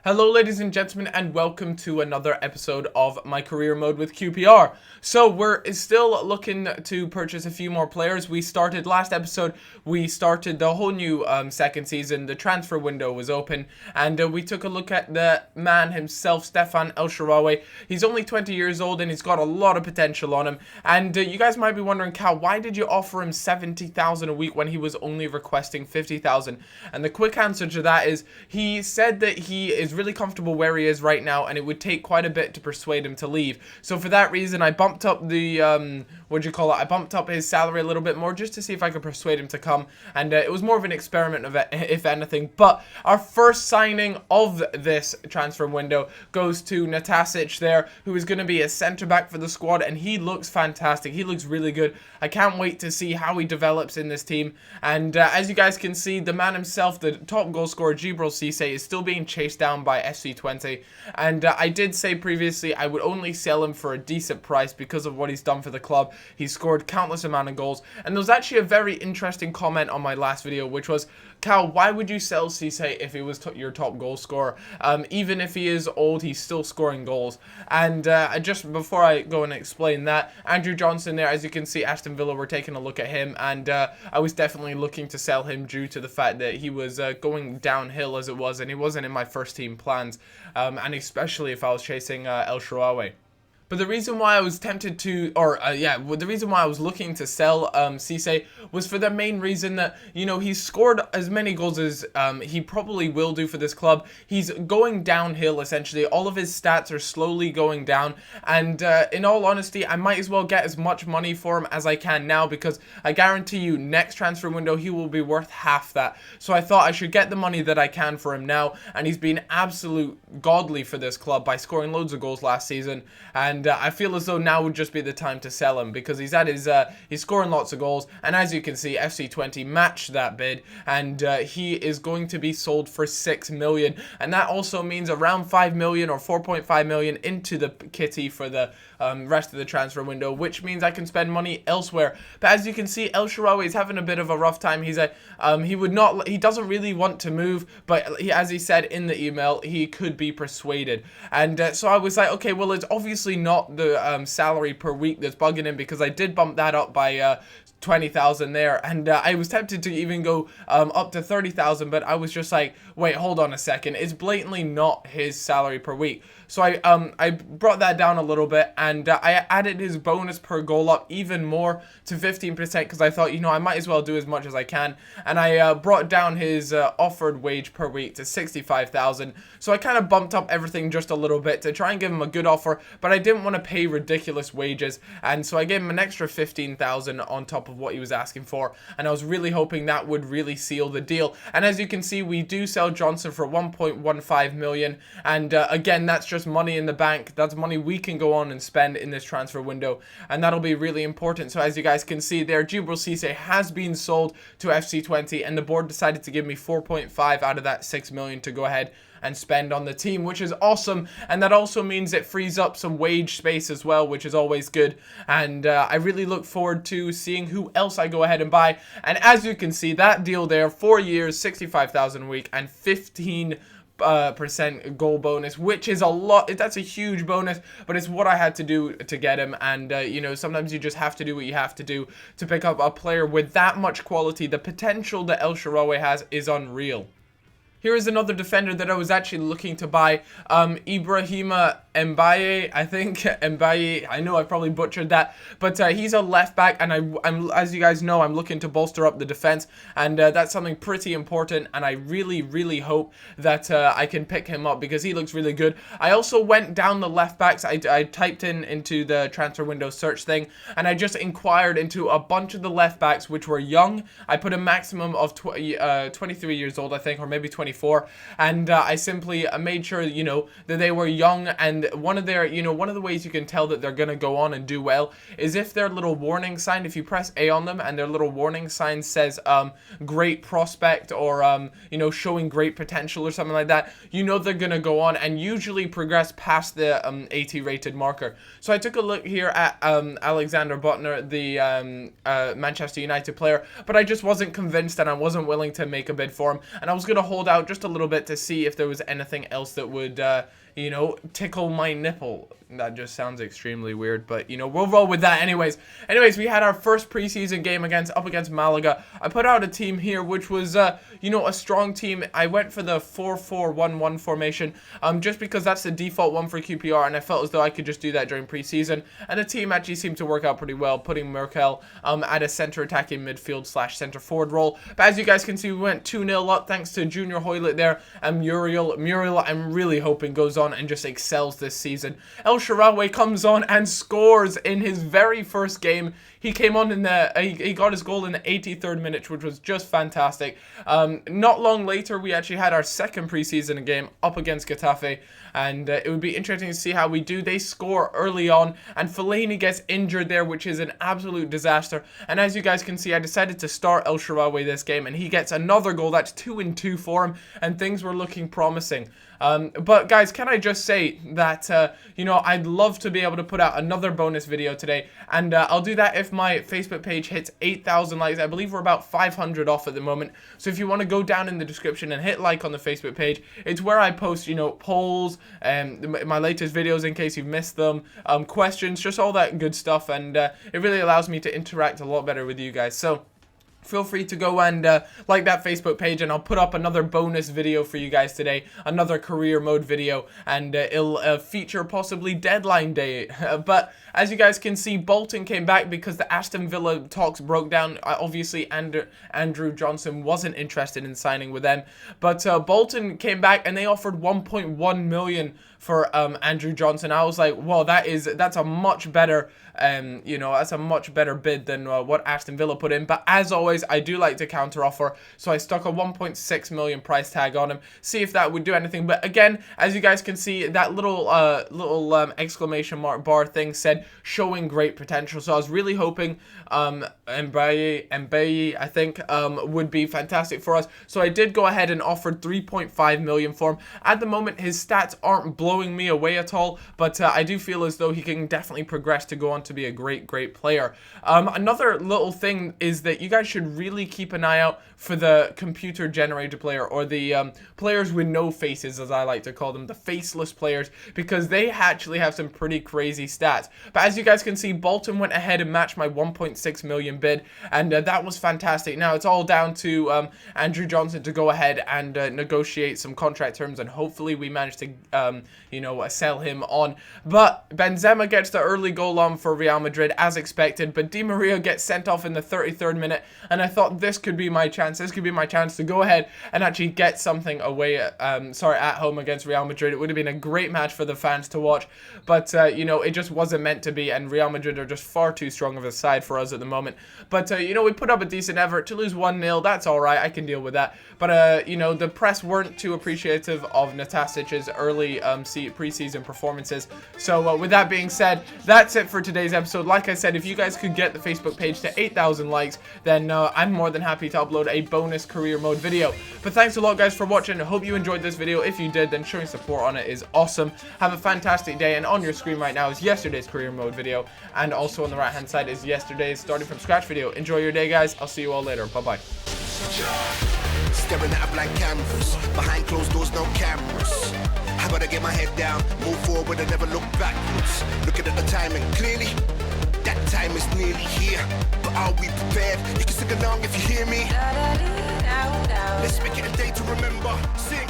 Hello ladies and gentlemen, and welcome to another episode of my career mode with QPR. So we're still looking to purchase a few more players. We started last episode, we started the whole new second season. The transfer window was open, and we took a look at the man himself, Stefan El Shaarawy. He's only 20 years old and he's got a lot of potential on him. And you guys might be wondering, Cal, why did you offer him 70,000 a week when he was only requesting 50,000? And the quick answer to that is he said that he is really comfortable where he is right now, and it would take quite a bit to persuade him to leave. So for that reason, I bumped up the I bumped up his salary a little bit more just to see if I could persuade him to come, and it was more of an experiment of it, if anything. But our first signing of this transfer window goes to Natasic there, who is going to be a centre back for the squad, and he looks fantastic. He looks really good. I can't wait to see how he develops in this team. And as you guys can see, the man himself, the top goal scorer, Djibril Cissé, is still being chased down by FC20, and I did say previously I would only sell him for a decent price because of what he's done for the club. He's scored countless amount of goals, and there was actually a very interesting comment on my last video, which was, Cal, why would you sell Cissé if he was your top goal scorer? Even if he is old, he's still scoring goals. And just before I go and explain that, Andrew Johnson there, as you can see, Aston Villa were taking a look at him, and I was definitely looking to sell him due to the fact that he was going downhill as it was, and he wasn't in my first team plans, and especially if I was chasing El Shaarawy. But the reason why I was tempted to, the reason why I was looking to sell Cissé was for the main reason that, you know, he's scored as many goals as he probably will do for this club. He's going downhill, essentially. All of his stats are slowly going down, and in all honesty, I might as well get as much money for him as I can now, because I guarantee you, next transfer window, he will be worth half that. So I thought I should get the money that I can for him now, and he's been absolute godly for this club by scoring loads of goals last season, and I feel as though now would just be the time to sell him, because he's at his he's scoring lots of goals, and as you can see, FC20 matched that bid, and he is going to be sold for 6 million, and that also means around 5 million or 4.5 million into the kitty for the rest of the transfer window, which means I can spend money elsewhere. But as you can see, El Shaarawy is having a bit of a rough time. He's he doesn't really want to move, but as he said in the email, he could be persuaded. And so I was like, okay, well, it's obviously not the salary per week that's bugging him, because I did bump that up by 20,000 there, and I was tempted to even go up to 30,000, but I was just like, wait, hold on a second, it's blatantly not his salary per week. So I brought that down a little bit, and I added his bonus per goal up even more to 15%, because I thought, you know, I might as well do as much as I can, and I brought down his offered wage per week to 65,000. So I kind of bumped up everything just a little bit to try and give him a good offer, but I didn't want to pay ridiculous wages, and so I gave him an extra 15,000 on top of what he was asking for, and I was really hoping that would really seal the deal. And as you can see, we do sell Johnson for 1.15 million, and again, that's just money in the bank. That's money we can go on and spend in this transfer window, and that'll be really important. So as you guys can see there, Djibril Cissé has been sold to FC20, and the board decided to give me 4.5 out of that 6 million to go ahead and spend on the team, which is awesome. And that also means it frees up some wage space as well, which is always good. And I really look forward to seeing who else I go ahead and buy. And as you can see, that deal there, 4 years, 65,000 a week, and 15% goal bonus, which is a lot. That's a huge bonus, but it's what I had to do to get him. And you know, sometimes you just have to do what you have to do to pick up a player with that much quality. The potential that El Shaarawy has is unreal. Here is another defender that I was actually looking to buy, Ibrahima Mbaye, I think. Mbaye, I know I probably butchered that, but he's a left back, and I'm, as you guys know, I'm looking to bolster up the defense, and that's something pretty important, and I really hope that I can pick him up, because he looks really good. I also went down the left backs. I typed into the transfer window search thing, and I just inquired into a bunch of the left backs which were young. I put a maximum of 23 years old, I think, or maybe 24, and I simply made sure, you know, that they were young and and one of their, one of the ways you can tell that they're gonna go on and do well is if their little warning sign, if you press A on them and their little warning sign says great prospect or showing great potential or something like that, they're gonna go on and usually progress past the 80 rated marker. So I took a look here at Alexander Butner, the Manchester United player, but I just wasn't convinced and I wasn't willing to make a bid for him, and I was gonna hold out just a little bit to see if there was anything else that would tickle my nipple. That just sounds extremely weird, but we'll roll with that anyways. We had our first preseason game up against Malaga. I put out a team here which was a strong team. I went for the 4-4-1-1 formation just because that's the default one for QPR, and I felt as though I could just do that during preseason, and the team actually seemed to work out pretty well, putting Merkel at a center attacking midfield / center forward role. But as you guys can see, we went 2-0 up thanks to Junior Hoylett there, and Muriel I'm really hoping goes on and just excels this season. El Shaarawy comes on and scores in his very first game. He came on in he got his goal in the 83rd minute, which was just fantastic. Not long later, we actually had our second preseason game up against Getafe, and it would be interesting to see how we do. They score early on, and Fellaini gets injured there, which is an absolute disaster. And as you guys can see, I decided to start El Shaarawy this game, and he gets another goal. That's 2-2 for him, and things were looking promising. But guys, can I just say that, I'd love to be able to put out another bonus video today, and I'll do that if my Facebook page hits 8,000 likes. I believe we're about 500 off at the moment, so if you want to go down in the description and hit like on the Facebook page, it's where I post, polls, my latest videos in case you've missed them, questions, just all that good stuff, and it really allows me to interact a lot better with you guys. So feel free to go and like that Facebook page, and I'll put up another bonus video for you guys today, another career mode video, and it'll feature possibly deadline day. But as you guys can see, Bolton came back because the Aston Villa talks broke down. Obviously, Andrew Johnson wasn't interested in signing with them, but Bolton came back and they offered 1.1 million for Andrew Johnson. I was like, well, that's a much better that's a much better bid than what Aston Villa put in. But as always, I do like to counter offer, so I stuck a 1.6 million price tag on him, see if that would do anything. But again, as you guys can see, that little exclamation mark bar thing said showing great potential, so I was really hoping Mbaye I think would be fantastic for us. So I did go ahead and offered 3.5 million for him. At the moment, his stats aren't blowing me away at all, but I do feel as though he can definitely progress to go on to be a great player. Another little thing is that you guys should really keep an eye out for the computer generated player, or the players with no faces, as I like to call them, the faceless players, because they actually have some pretty crazy stats. But as you guys can see, Bolton went ahead and matched my 1.6 million bid, and that was fantastic. Now it's all down to Andrew Johnson to go ahead and negotiate some contract terms, and hopefully we manage to sell him on. But Benzema gets the early goal on for Real Madrid as expected, but Di Maria gets sent off in the 33rd minute, and I thought this could be my chance. This could be my chance to go ahead and actually get something away at home against Real Madrid. It would have been a great match for the fans to watch, but it just wasn't meant to be, and Real Madrid are just far too strong of a side for us at the moment. But we put up a decent effort. To lose 1-0, that's all right. I can deal with that. But the press weren't too appreciative of Natasic's early preseason performances. So with that being said, that's it for today's episode. Like I said, if you guys could get the Facebook page to 8,000 likes, then I'm more than happy to upload a bonus career mode video. But thanks a lot, guys, for watching. I hope you enjoyed this video. If you did, then showing support on it is awesome. Have a fantastic day, and on your screen right now is yesterday's career mode video, and also on the right hand side is yesterday's starting from scratch video. Enjoy your day, guys. I'll see you all later. Bye bye. Staring at a blank canvas, behind closed doors, no cameras. I gotta get my head down, move forward and never look backwards. Looking at the timing clearly, that time is nearly here. But are we prepared? You can sing along if you hear me. Let's make it a day to remember. Sing.